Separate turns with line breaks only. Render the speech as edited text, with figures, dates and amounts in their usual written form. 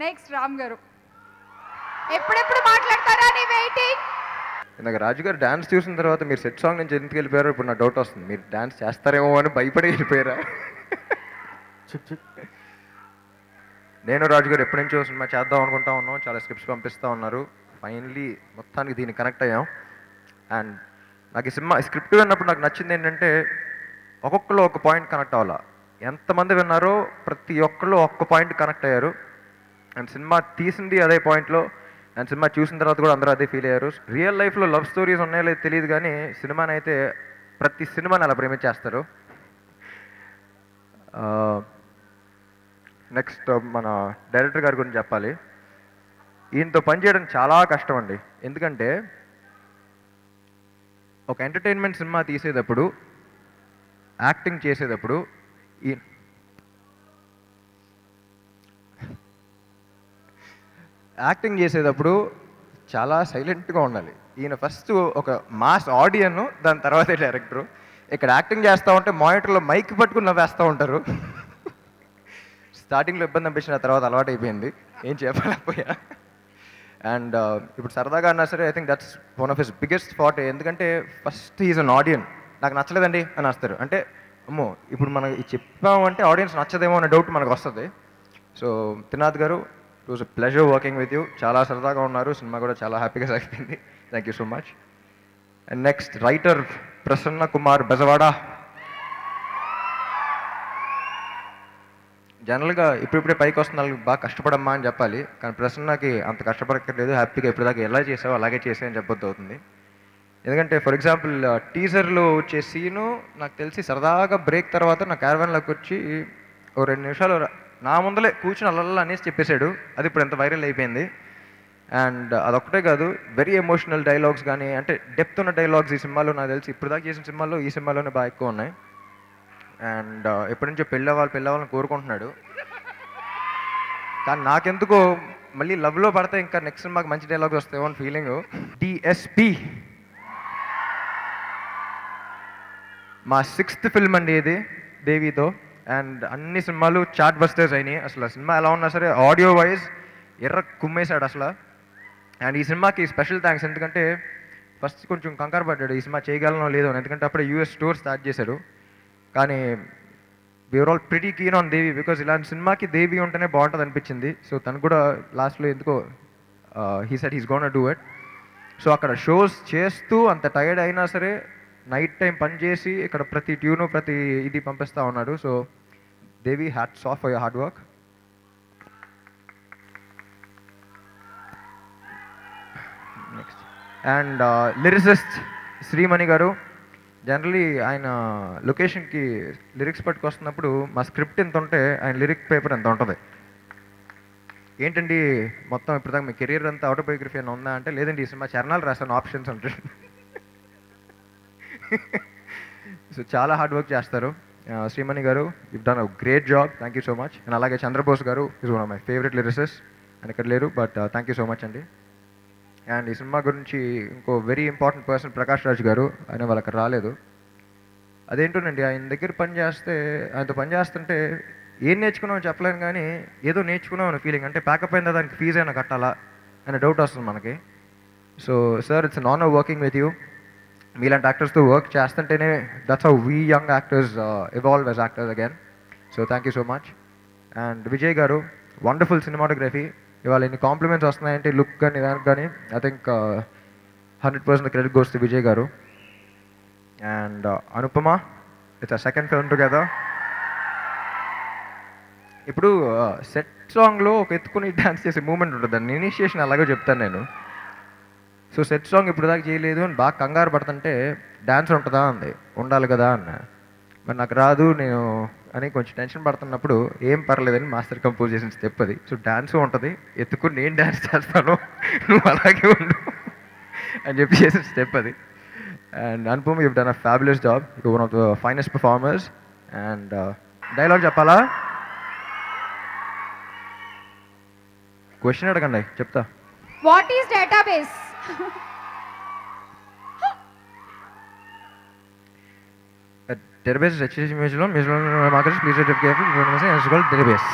Next Ram గారు. ఎప్పుడెప్పుడు మాట్లాడతారా అని వెయిటింగ్.
ఇందాక రాజు గారు డాన్స్ చూసిన తర్వాత మీరు సెట్ సాంగ్ నుంచి ఎందుకు వెళ్ళిపోయారో ఇప్పుడు నా డౌట్ వస్తుంది. మీరు డాన్స్ చేస్తారేమో అని భయపడి వెళ్ళిపోయారా? నేను రాజు గారు ఎప్పటి నుంచో సినిమా చేద్దాం అనుకుంటా ఉన్నాం. చాలా స్క్రిప్ట్స్ పంపిస్తూ ఉన్నారు. ఫైనలీ మొత్తానికి దీన్ని కనెక్ట్ అయ్యాం. అండ్ నాకు ఈ సినిమా స్క్రిప్ట్ విన్నప్పుడు నాకు నచ్చింది ఏంటంటే ఒక్కొక్కరు ఒక పాయింట్ కనెక్ట్ అవ్వాలా. ఎంతమంది విన్నారో ప్రతి ఒక్కళ్ళు ఒక్క పాయింట్ కనెక్ట్ అయ్యారు. అండ్ సినిమా తీసింది అదే పాయింట్లో, అండ్ సినిమా చూసిన తర్వాత కూడా అందరూ అదే ఫీల్ అయ్యారు. రియల్ లైఫ్లో లవ్ స్టోరీస్ ఉన్నాయో లేదో తెలియదు కానీ సినిమాని అయితే ప్రతి సినిమాని అలా ప్రేమించేస్తారు. నెక్స్ట్ మన డైరెక్టర్ గారి గురించి చెప్పాలి. ఈయనతో పనిచేయడం చాలా కష్టం అండి. ఎందుకంటే ఒక ఎంటర్టైన్మెంట్ సినిమా తీసేటప్పుడు, యాక్టింగ్ చేసేటప్పుడు యాక్టింగ్ చేసేటప్పుడు చాలా సైలెంట్గా ఉండాలి. ఈయన ఫస్ట్ ఒక మాస్ ఆడియన్, దాని తర్వాతే డైరెక్టరు. ఇక్కడ యాక్టింగ్ చేస్తూ ఉంటే మానిటర్లో మైక్ పట్టుకుని నవ్వేస్తూ ఉంటారు. స్టార్టింగ్లో ఇబ్బంది అనిపించిన తర్వాత అలవాటు అయిపోయింది, ఏం చెప్పలేకపోయా. అండ్ ఇప్పుడు సరదాగా అన్నా సరే I think that's one of his biggest fart. ఎందుకంటే ఫస్ట్ ఈజ్ అన్ ఆడియన్. నాకు నచ్చలేదండి అని వస్తారు అంటే అమ్మో ఇప్పుడు మనం చెప్పామంటే ఆడియన్స్ నచ్చదేమో అనే డౌట్ మనకు వస్తుంది. సో త్రినాథ్ గారు, it was a pleasure working with you. చాలా సరదాగా ఉన్నారు. సినిమా కూడా చాలా హ్యాపీగా సాగిపోయింది. Thank you so much. And next writer Prasanna Kumar Bezawada. జనరల్గా ఇప్పుడిప్పుడే పైకి వస్తున్న వాళ్ళకి బాగా కష్టపడమ్మా అని చెప్పాలి, కానీ ప్రసన్నకి అంత కష్టపడక్కర్లేదు. హ్యాపీగా ఇప్పటిదాకా ఎలా చేసావో అలాగే చేసావు అని చెప్పొద్దు అవుతుంది. ఎందుకంటే ఫర్ ఎగ్జాంపుల్ టీజర్లో వచ్చే సీను నాకు తెలిసి సరదాగా బ్రేక్ తర్వాత నా క్యారవాన్లోకి వచ్చి ఓ 2 నిమిషాలు నా ముందలే కూర్చుని అల్లల్లా అనేసి చెప్పేశాడు. అది ఇప్పుడు ఎంత వైరల్ అయిపోయింది. అండ్ అదొక్కటే కాదు, వెరీ ఎమోషనల్ డైలాగ్స్ కానీ అంటే డెప్త్ ఉన్న డైలాగ్స్ ఈ సినిమాలో నాకు తెలిసి ఇప్పుడు దాకా చేసిన సినిమాల్లో ఈ సినిమాలోనే బాగా ఎక్కువ ఉన్నాయి. అండ్ ఎప్పటి నుంచో పెళ్ళవ్వాలని కోరుకుంటున్నాడు. కానీ నాకెందుకో మళ్ళీ లవ్లో పడితే ఇంకా నెక్స్ట్ సినిమాకి మంచి డైలాగ్స్ వస్తాయేమో అని ఫీలింగ్. డిఎస్పి మా 6th ఫిల్మ్ అండి ఇది దేవితో. అండ్ అన్ని సినిమాలు చార్ట్ బస్టర్స్ అయినాయి. అసలు సినిమా ఎలా ఉన్నా సరే ఆడియో వైజ్ ఎర్ర కుమ్మేశాడు అసలు. అండ్ ఈ సినిమాకి స్పెషల్ థ్యాంక్స్. ఎందుకంటే ఫస్ట్ కొంచెం కంగారు పడ్డాడు ఈ సినిమా చేయగలనో లేదో అని. ఎందుకంటే అప్పుడే US స్టోర్ స్టార్ట్ చేశాడు. కానీ we're all pretty keen on Devi because ఇలాంటి సినిమాకి దేవి ఉంటేనే బాగుంటుంది అనిపించింది. సో తను కూడా లాస్ట్లో ఎందుకో he said he's gonna do it. So అక్కడ షోస్ చేస్తూ అంత టైర్డ్ అయినా సరే నైట్ టైం పని చేసి ఇక్కడ ప్రతి ట్యూను ప్రతి ఇది పంపిస్తూ ఉన్నాడు. So Devi, hats off for your hard work. Next and lyricist Shreemani గారు. జనరలీ ఆయన లొకేషన్కి లిరిక్స్ పట్టుకొస్తున్నప్పుడు మా స్క్రిప్ట్ ఎంత ఉంటే ఆయన లిరిక్ పేపర్ ఎంత ఉంటుంది. ఏంటండి మొత్తం ఇప్పటిదాకా మీ కెరీర్ అంతా ఆటోబయోగ్రఫీ అని ఉందా అంటే లేదండి ఈ సినిమా చరణాలు రాసాను ఆప్షన్స్ ఉంటాయి. సో చాలా హార్డ్ వర్క్ చేస్తారు శ్రీమణి గారు. You done a great job. Thank you so much. And అలాగే చంద్రబోస్ గారు is one of my favourite lyricist. And ఇక్కడ లేరు but thank you so much అండి. అండ్ ఈ సినిమా గురించి ఇంకో very important person Prakash Raj గారు. ఆయన వాళ్ళకి రాలేదు. అదేంటోనండి ఆయన దగ్గర ఆయనతో పని చేస్తుంటే ఏం నేర్చుకున్నామో చెప్పలేను కానీ ఏదో నేర్చుకున్నాం అనే ఫీలింగ్. అంటే ప్యాకప్ అయిన దానికి ఫీజు అయినా కట్టాలా అనే డౌట్ వస్తుంది మనకి. So sir it's an honour working with you. మీలాంటి యాక్టర్స్తో వర్క్ చేస్తుంటేనే that's how we young actors evolve as actors again. So thank you so much. And Vijay గారు, వండర్ఫుల్ సినిమాటోగ్రఫీ. ఇవాళ ఎన్ని కాంప్లిమెంట్స్ వస్తున్నాయంటే లుక్ కానీ దానికి కానీ I think 100% credit goes to Vijay గారు. And Anupama, it's a second film together. ఇప్పుడు సెట్ సాంగ్లో ఒక ఎత్తుకుని డాన్స్ చేసే మూమెంట్ ఉంటుంది, దాన్ని ఇనిషియేషన్ అలాగే చెప్తాను నేను. సో సెట్ సాంగ్ ఇప్పుడు దాకా చేయలేదు అని బాగా కంగారు పడుతుంటే డాన్స్ ఉంటుందా అంది. ఉండాలి కదా అన్న. మరి నాకు రాదు నేను అని కొంచెం టెన్షన్ పడుతున్నప్పుడు ఏం పర్లేదని మాస్టర్ కంపోజ్ చేసిన స్టెప్ అది. సో డాన్స్ ఉంటుంది, ఎత్తుకుని నేను డాన్స్ చేస్తాను నువ్వు అలాగే ఉండు అని చెప్పి చేసిన స్టెప్ అది. And Anupama, you done a fabulous job. You one of the finest performers. And dialogue చెప్పాలా? క్వశ్చన్ అడగండి చెప్తా.
What is database?
Database is HTTP image alone, markers, please be careful, database.